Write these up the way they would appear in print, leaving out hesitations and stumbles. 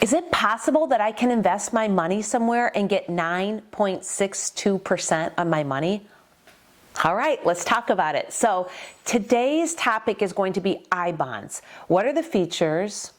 Is it possible that I can invest my money somewhere and get 9.62% on my money? All right, let's talk about it. So today's topic is going to be I-bonds. What are the features?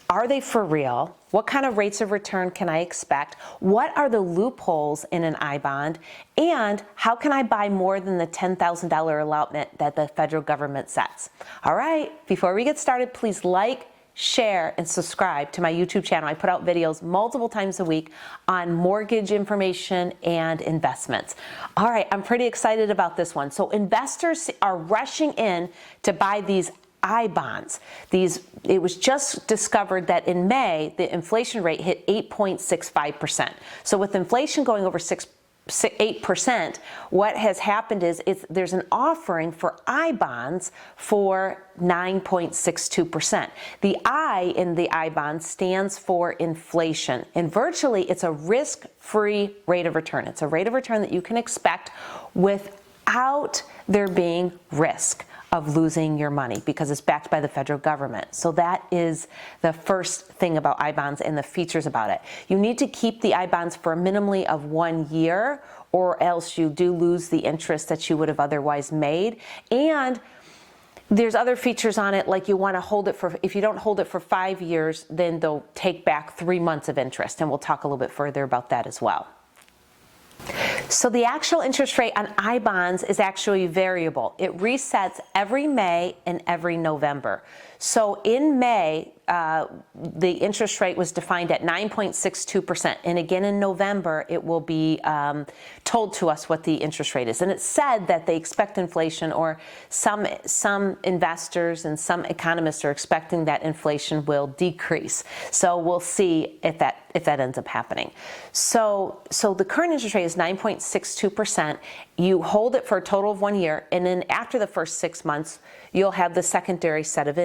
Are they for real? What kind of rates of return can I expect? What are the loopholes in an I-bond? And how can I buy more than the $10,000 allotment that the federal government sets? All right, before we get started, please like, share, and subscribe to my YouTube channel. I put out videos multiple times a week on mortgage information and investments. All right, I'm pretty excited about this one. So investors are rushing in to buy these I-bonds. It was just discovered that in May, the inflation rate hit 8.65%. So with inflation going over 8%, what has happened is there's an offering for I-bonds for 9.62%. The I in the I-bond stands for inflation, and virtually it's a risk-free rate of return. It's a rate of return that you can expect without there being risk of losing your money because it's backed by the federal government. So that is the first thing about I-bonds and the features about it. You need to keep the I-bonds for a minimally of 1 year, or else you do lose the interest that you would have otherwise made. And there's other features on it, like you want to hold it for, if you don't hold it for 5 years, then they'll take back 3 months of interest. And we'll talk a little bit further about that as well. So the actual interest rate on I-bonds is actually variable. It resets every May and every November. So in May, the interest rate was defined at 9.62%. And again in November, it will be told to us what the interest rate is. And it's said that they expect inflation, or some investors and some economists are expecting that inflation will decrease. So we'll see if that ends up happening. So the current interest rate is 9.62%. You hold it for a total of 1 year, and then after the first 6 months, you'll have the secondary set of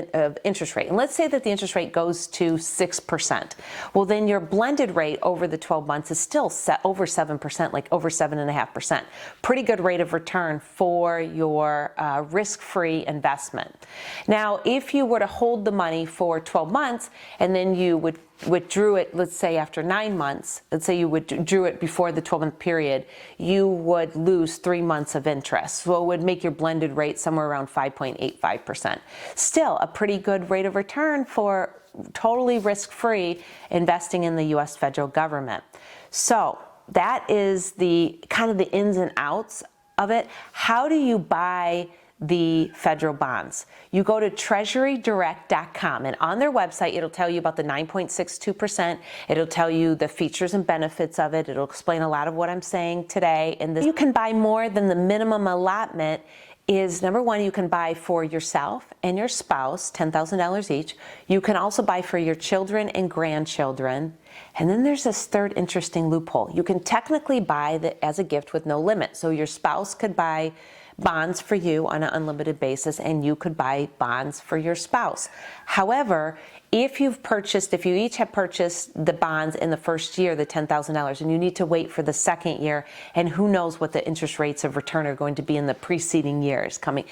interest rate. And let's say that the interest rate goes to 6%. Well, then your blended rate over the 12 months is still set over 7%, like over 7.5%. Pretty good rate of return for your risk-free investment. Now, if you were to hold the money for 12 months and then you withdrew it, let's say after 9 months, let's say you withdrew it before the 12-month period, you would lose 3 months of interest. So it would make your blended rate somewhere around 5.85%. Still a pretty good rate of return for totally risk-free investing in the U.S. federal government. So that is the kind of the ins and outs of it. How do you buy the federal bonds? You go to treasurydirect.com, and on their website it'll tell you about the 9.62%. It'll tell you the features and benefits of it. It'll explain a lot of what I'm saying today. And you can buy more than the minimum allotment. Is number one, you can buy for yourself and your spouse, $10,000 each. You can also buy for your children and grandchildren. And then there's this third interesting loophole. You can technically buy that as a gift with no limit. So your spouse could buy bonds for you on an unlimited basis, and you could buy bonds for your spouse. However, if you each have purchased the bonds in the first year, the $10,000, and you need to wait for the second year, and who knows what the interest rates of return are going to be in the preceding years coming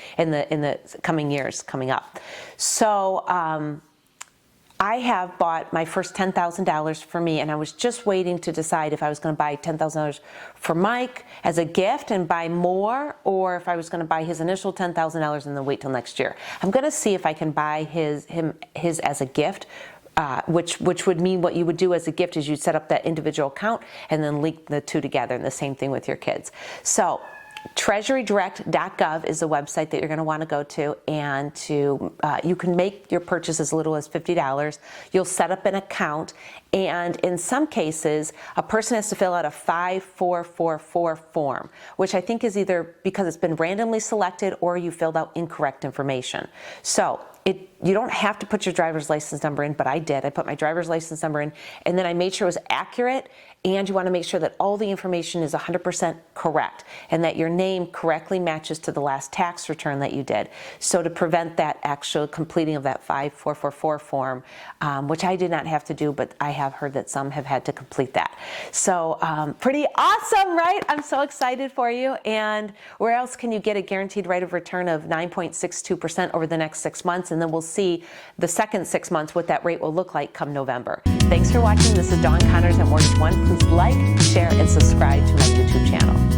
up. So I have bought my first $10,000 for me, and I was just waiting to decide if I was going to buy $10,000 for Mike as a gift and buy more, or if I was going to buy his initial $10,000 and then wait till next year. I'm going to see if I can buy his as a gift, which would mean what you would do as a gift is you'd set up that individual account and then link the two together, and the same thing with your kids. So treasurydirect.gov is the website that you're going to want to go to, and you can make your purchase as little as $50. You'll set up an account, and in some cases, a person has to fill out a 5444 form, which I think is either because it's been randomly selected or you filled out incorrect information. So you don't have to put your driver's license number in, but I did. I put my driver's license number in, and then I made sure it was accurate, and you want to make sure that all the information is 100% correct and that your name correctly matches to the last tax return that you did. So to prevent that actual completing of that 5444 form, which I did not have to do, but I have have heard that some have had to complete that. So pretty awesome, right? I'm so excited for you. And where else can you get a guaranteed rate of return of 9.62% over the next 6 months? And then we'll see the second 6 months what that rate will look like come November. Thanks for watching. This is Dawn Connors at Mortgage One. Please like, share, and subscribe to my YouTube channel.